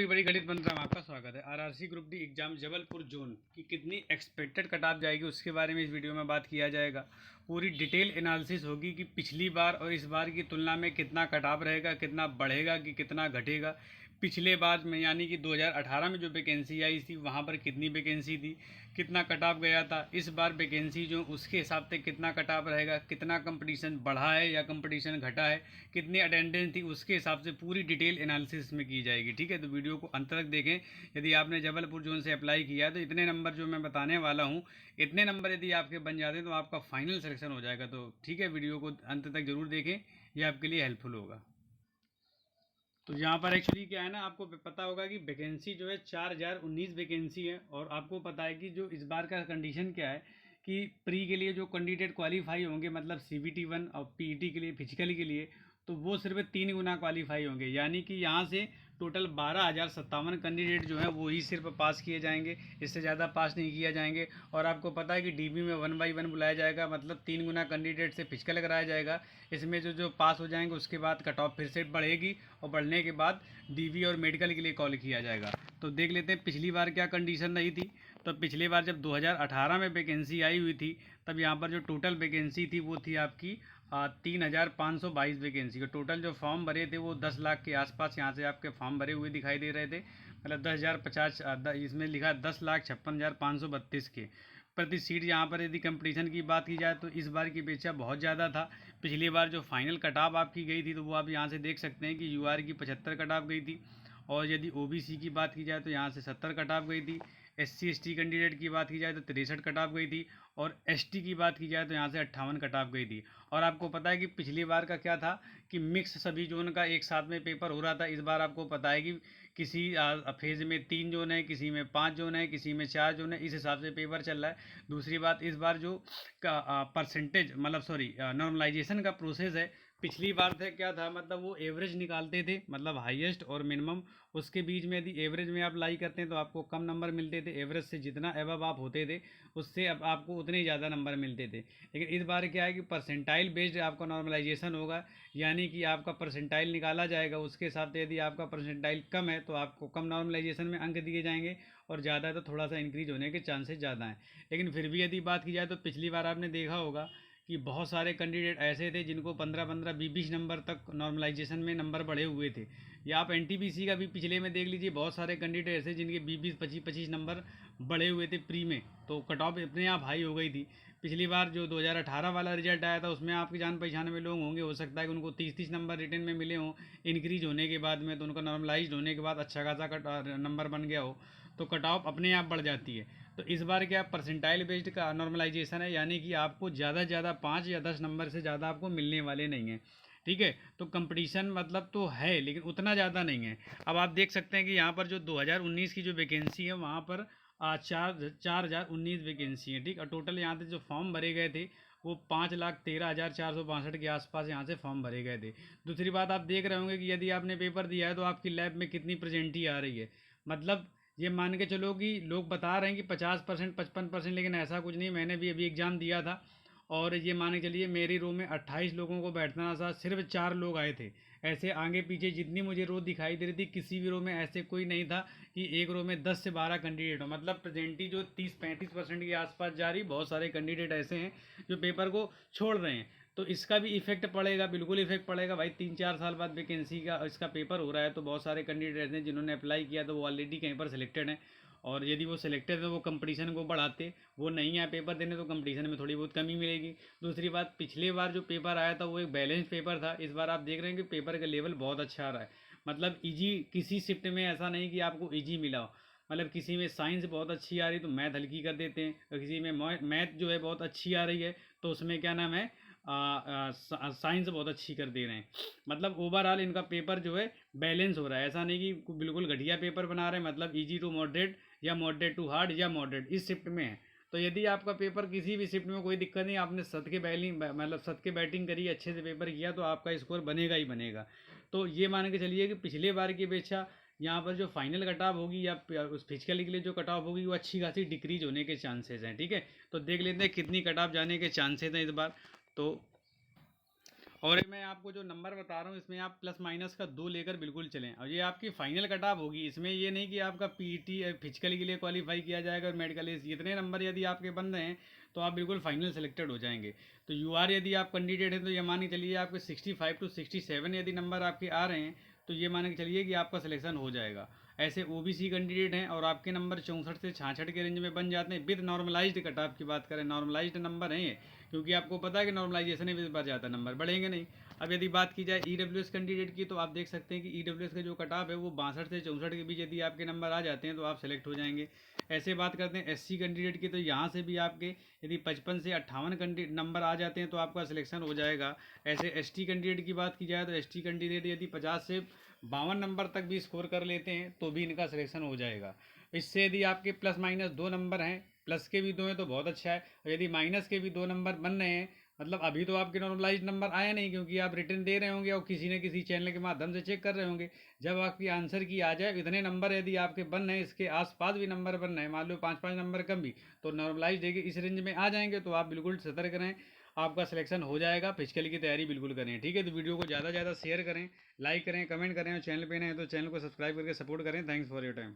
बड़ी गणित मंत्र में आपका स्वागत है। RRC group D exam Jabalpur zone की कितनी एक्सपेक्टेड कट ऑफ जाएगी उसके बारे में इस वीडियो में बात किया जाएगा। पूरी डिटेल एनालिसिस होगी कि पिछली बार और इस बार की तुलना में कितना कट ऑफ रहेगा, कितना बढ़ेगा कि कितना घटेगा। पिछले बार में यानी कि 2018 में जो वैकेंसी आई थी वहाँ पर कितनी वैकेंसी थी, कितना कट ऑफ गया था, इस बार वैकेंसी जो उसके हिसाब से कितना कट ऑफ रहेगा, कितना कंपटीशन बढ़ा है या कंपटीशन घटा है, कितनी अटेंडेंस थी, उसके हिसाब से पूरी डिटेल एनालिसिस में की जाएगी। ठीक है, तो वीडियो को अंत तक देखें। यदि आपने जबलपुर जोन से अप्लाई किया है तो इतने नंबर जो मैं बताने वाला हूँ, इतने नंबर यदि आपके बन जाते हैं तो आपका फाइनल सिलेक्शन हो जाएगा। तो ठीक है, वीडियो को अंत तक जरूर देखें, यह आपके लिए हेल्पफुल होगा। तो यहाँ पर एक्चुअली क्या है ना, आपको पता होगा कि वैकेंसी जो है 4019 वैकेंसी है। और आपको पता है कि जो इस बार का कंडीशन क्या है कि प्री के लिए जो कैंडिडेट क्वालिफाई होंगे, मतलब CBT 1 और PET के लिए फिजिकली के लिए, तो वो सिर्फ 3 गुना क्वालिफाई होंगे। यानी कि यहाँ से टोटल 12,057 कैंडिडेट जो हैं वो ही सिर्फ पास किए जाएंगे, इससे ज़्यादा पास नहीं किया जाएंगे। और आपको पता है कि DB में 1 बाई 1 बुलाया जाएगा, मतलब 3 गुना कैंडिडेट से फिजिकल कराया जाएगा। इसमें जो जो पास हो जाएंगे उसके बाद कट ऑफ फिर से बढ़ेगी और बढ़ने के बाद DB और मेडिकल के लिए कॉल किया जाएगा। तो देख लेते हैं पिछली बार क्या कंडीशन रही थी। तो पिछली बार जब 2018 में वैकेंसी आई हुई थी तब यहाँ पर जो टोटल वैकेंसी थी वो थी आपकी 3,522 वैकेंसी। का टोटल जो फॉर्म भरे थे वो 10 लाख के आसपास यहाँ से आपके फॉर्म भरे हुए दिखाई दे रहे थे। मतलब 10,050, इसमें लिखा 10,56,532 के प्रति सीट। यहाँ पर यदि कंपटीशन की बात की जाए तो इस बार की अपेक्षा बहुत ज़्यादा था। पिछली बार जो फाइनल कट ऑफ आपकी गई थी तो वो आप यहाँ से देख सकते हैं कि UR की 75 कट ऑफ गई थी। और यदि OBC की बात की जाए तो यहाँ से 70 कट ऑफ गई थी। SC ST कैंडिडेट की बात की जाए तो 63 कट ऑफ गई थी। और ST की बात की जाए तो यहाँ से 58 कट ऑफ गई थी। और आपको पता है कि पिछली बार का क्या था कि मिक्स सभी जोन का एक साथ में पेपर हो रहा था। इस बार आपको पता है कि किसी फेज़ में 3 जोन है, किसी में 5 जोन है, किसी में 4 जोन है, इस हिसाब से पेपर चल रहा है। दूसरी बात, इस बार जो परसेंटेज मतलब सॉरी नॉर्मलाइजेशन का प्रोसेस है, पिछली बार से क्या था, मतलब वो एवरेज निकालते थे, मतलब हाईएस्ट और मिनिमम, उसके बीच में यदि एवरेज में आप लाई करते हैं तो आपको कम नंबर मिलते थे। एवरेज से जितना एबव आप होते थे उससे अब आपको उतने ही ज़्यादा नंबर मिलते थे। लेकिन इस बार क्या है कि परसेंटाइल बेस्ड आपका नॉर्मलाइजेशन होगा, यानी कि आपका परसेंटाइल निकाला जाएगा। उसके हिसाब से यदि आपका परसेंटाइल कम है तो आपको कम नॉर्मलाइजेशन में अंक दिए जाएंगे, और ज़्यादा है तो थोड़ा सा इंक्रीज होने के चांसेस ज़्यादा हैं। लेकिन फिर भी यदि बात की जाए तो पिछली बार आपने देखा होगा कि बहुत सारे कैंडिडेट ऐसे थे जिनको 15-15, 20-20 नंबर तक नॉर्मलाइजेशन में नंबर बढ़े हुए थे। या आप NTPC का भी पिछले में देख लीजिए, बहुत सारे कैंडिडेट ऐसे जिनके 20-20, 25-25 नंबर बढ़े हुए थे प्री में, तो कट ऑफ अपने आप हाई हो गई थी। पिछली बार जो 2018 वाला रिजल्ट आया था उसमें आपकी जान पहचान में लोग होंगे, हो सकता है कि उनको 30-30 नंबर रिटर्न में मिले हों इंक्रीज होने के बाद में, तो उनका नॉर्मलाइज होने के बाद अच्छा खासा नंबर बन गया हो तो कट ऑफ अपने आप बढ़ जाती है। तो इस बार क्या परसेंटाइल बेस्ड का नॉर्मलाइजेशन है, यानी कि आपको ज़्यादा से ज़्यादा 5 या 10 नंबर से ज़्यादा आपको मिलने वाले नहीं हैं। ठीक है, तो कंपटीशन मतलब तो है लेकिन उतना ज़्यादा नहीं है। अब आप देख सकते हैं कि यहाँ पर जो 2019 की जो वैकेंसी है वहाँ पर 4,019 वैकेंसी है। ठीक, और टोटल यहाँ से जो फॉर्म भरे गए थे वो 5,13,462 के आसपास यहाँ से फॉर्म भरे गए थे। दूसरी बात, आप देख रहे होंगे कि यदि आपने पेपर दिया है तो आपकी लैब में कितनी प्रेजेंटी आ रही है। मतलब ये मान के चलो कि लोग बता रहे हैं कि 50%, 55%, लेकिन ऐसा कुछ नहीं। मैंने भी अभी एग्ज़ाम दिया था और ये मान के चलिए मेरी रो में 28 लोगों को बैठना था, सिर्फ 4 लोग आए थे। ऐसे आगे पीछे जितनी मुझे रो दिखाई दे रही थी किसी भी रो में ऐसे कोई नहीं था कि एक रो में 10 से 12 कैंडिडेट हो। मतलब प्रेजेंटी जो 30-35% के आसपास जा रही, बहुत सारे कैंडिडेट ऐसे हैं जो पेपर को छोड़ रहे हैं। तो इसका भी इफेक्ट पड़ेगा, बिल्कुल इफेक्ट पड़ेगा भाई। 3-4 साल बाद वैकेंसी का इसका पेपर हो रहा है तो बहुत सारे कैंडिडेट हैं जिन्होंने अप्लाई किया तो वो ऑलरेडी कहीं पर सिलेक्टेड हैं। और यदि वो सिलेक्टेड है तो वो कंपटीशन को बढ़ाते, वो नहीं आए पेपर देने तो कंपटीशन में थोड़ी बहुत कमी मिलेगी। दूसरी बात, पिछले बार जो पेपर आया था वो एक बैलेंस पेपर था। इस बार आप देख रहे हैं कि पेपर का लेवल बहुत अच्छा आ रहा है। मतलब ईजी, किसी शिफ्ट में ऐसा नहीं कि आपको ईजी मिला हो। मतलब किसी में साइंस बहुत अच्छी आ रही तो मैथ हल्की कर देते हैं, और किसी में मैथ जो है बहुत अच्छी आ रही है तो उसमें क्या नाम है साइंस बहुत अच्छी कर दे रहे हैं। मतलब ओवरऑल इनका पेपर जो है बैलेंस हो रहा है। ऐसा नहीं कि बिल्कुल घटिया पेपर बना रहे हैं, मतलब इजी टू मॉडरेट या मॉडरेट टू हार्ड या मॉडरेट इस शिफ्ट में है। तो यदि आपका पेपर किसी भी शिफ्ट में कोई दिक्कत नहीं, आपने सद के बैलिंग मतलब सद के बैटिंग करी, अच्छे से पेपर किया तो आपका स्कोर बनेगा ही बनेगा। तो ये मान के चलिए कि पिछले बार की अपेक्षा यहाँ पर जो फाइनल कट ऑफ होगी या उस फिजिकली के लिए जो कट ऑफ होगी वो अच्छी खासी डिक्रीज होने के चांसेस हैं। ठीक है, तो देख लेते हैं कितनी कट ऑफ जाने के चांसेस हैं इस बार। तो और ये मैं आपको जो नंबर बता रहा हूँ इसमें आप प्लस माइनस का 2 लेकर बिल्कुल चलें। और ये आपकी फाइनल कट ऑफ होगी, इसमें ये नहीं कि आपका पीटी फिजिकल के लिए क्वालिफाई किया जाएगा और मेडिकल, इतने नंबर यदि आपके बन रहे हैं तो आप बिल्कुल फाइनल सेलेक्टेड हो जाएंगे। तो यूआर यदि आप कैंडिडेट हैं तो ये मान के चलिए आपके 65 to 67 यदि नंबर आपके आ रहे हैं तो ये मान के चलिए कि आपका सिलेक्शन हो जाएगा। ऐसे ओबीसी कैंडिडेट हैं और आपके नंबर 64 से 66 के रेंज में बन जाते हैं विद नॉर्मलाइज्ड कट ऑफ की बात करें, नॉर्मलाइज्ड नंबर हैं ये, क्योंकि आपको पता है कि नॉर्मलाइजेशन में बढ़ जाता है नंबर, बढ़ेंगे नहीं। अब यदि बात की जाए ईडब्ल्यूएस कैंडिडेट की तो आप देख सकते हैं कि ईडब्ल्यूएस का जो कट ऑफ है वो 62 से 64 के बीच यदि आपके नंबर आ जाते हैं तो आप सेलेक्ट हो जाएंगे। ऐसे बात करते हैं एससी कैंडिडेट की तो यहाँ से भी आपके यदि 55 से 58 नंबर आ जाते हैं तो आपका सिलेक्शन हो जाएगा। ऐसे एसटी कैंडिडेट की बात की जाए तो एसटी कैंडिडेट यदि 50 से 52 नंबर तक भी स्कोर कर लेते हैं तो भी इनका सिलेक्शन हो जाएगा। इससे यदि आपके प्लस माइनस 2 नंबर हैं, प्लस के भी 2 हैं तो बहुत अच्छा है, और यदि माइनस के भी 2 नंबर बन रहे हैं, मतलब अभी तो आपके नॉर्मलाइज नंबर आया नहीं क्योंकि आप रिटर्न दे रहे होंगे और किसी न किसी चैनल के माध्यम से चेक कर रहे होंगे। जब आपकी आंसर की आ जाए इतने नंबर यदि आपके बन रहे हैं, इसके आसपास भी नंबर बन रहे हैं, मान लो 5-5 नंबर कम भी, तो नॉर्मलाइज देके इस रेंज में आ जाएंगे तो आप बिल्कुल सतर्क रहें, आपका सिलेक्शन हो जाएगा। फिजिकल की तैयारी बिल्कुल करें, ठीक है। तो वीडियो को ज़्यादा से ज़्यादा शेयर करें, लाइक करें, कमेंट करें, और चैनल पे नए हैं तो चैनल को सब्सक्राइब करके सपोर्ट करें। Thanks for your time.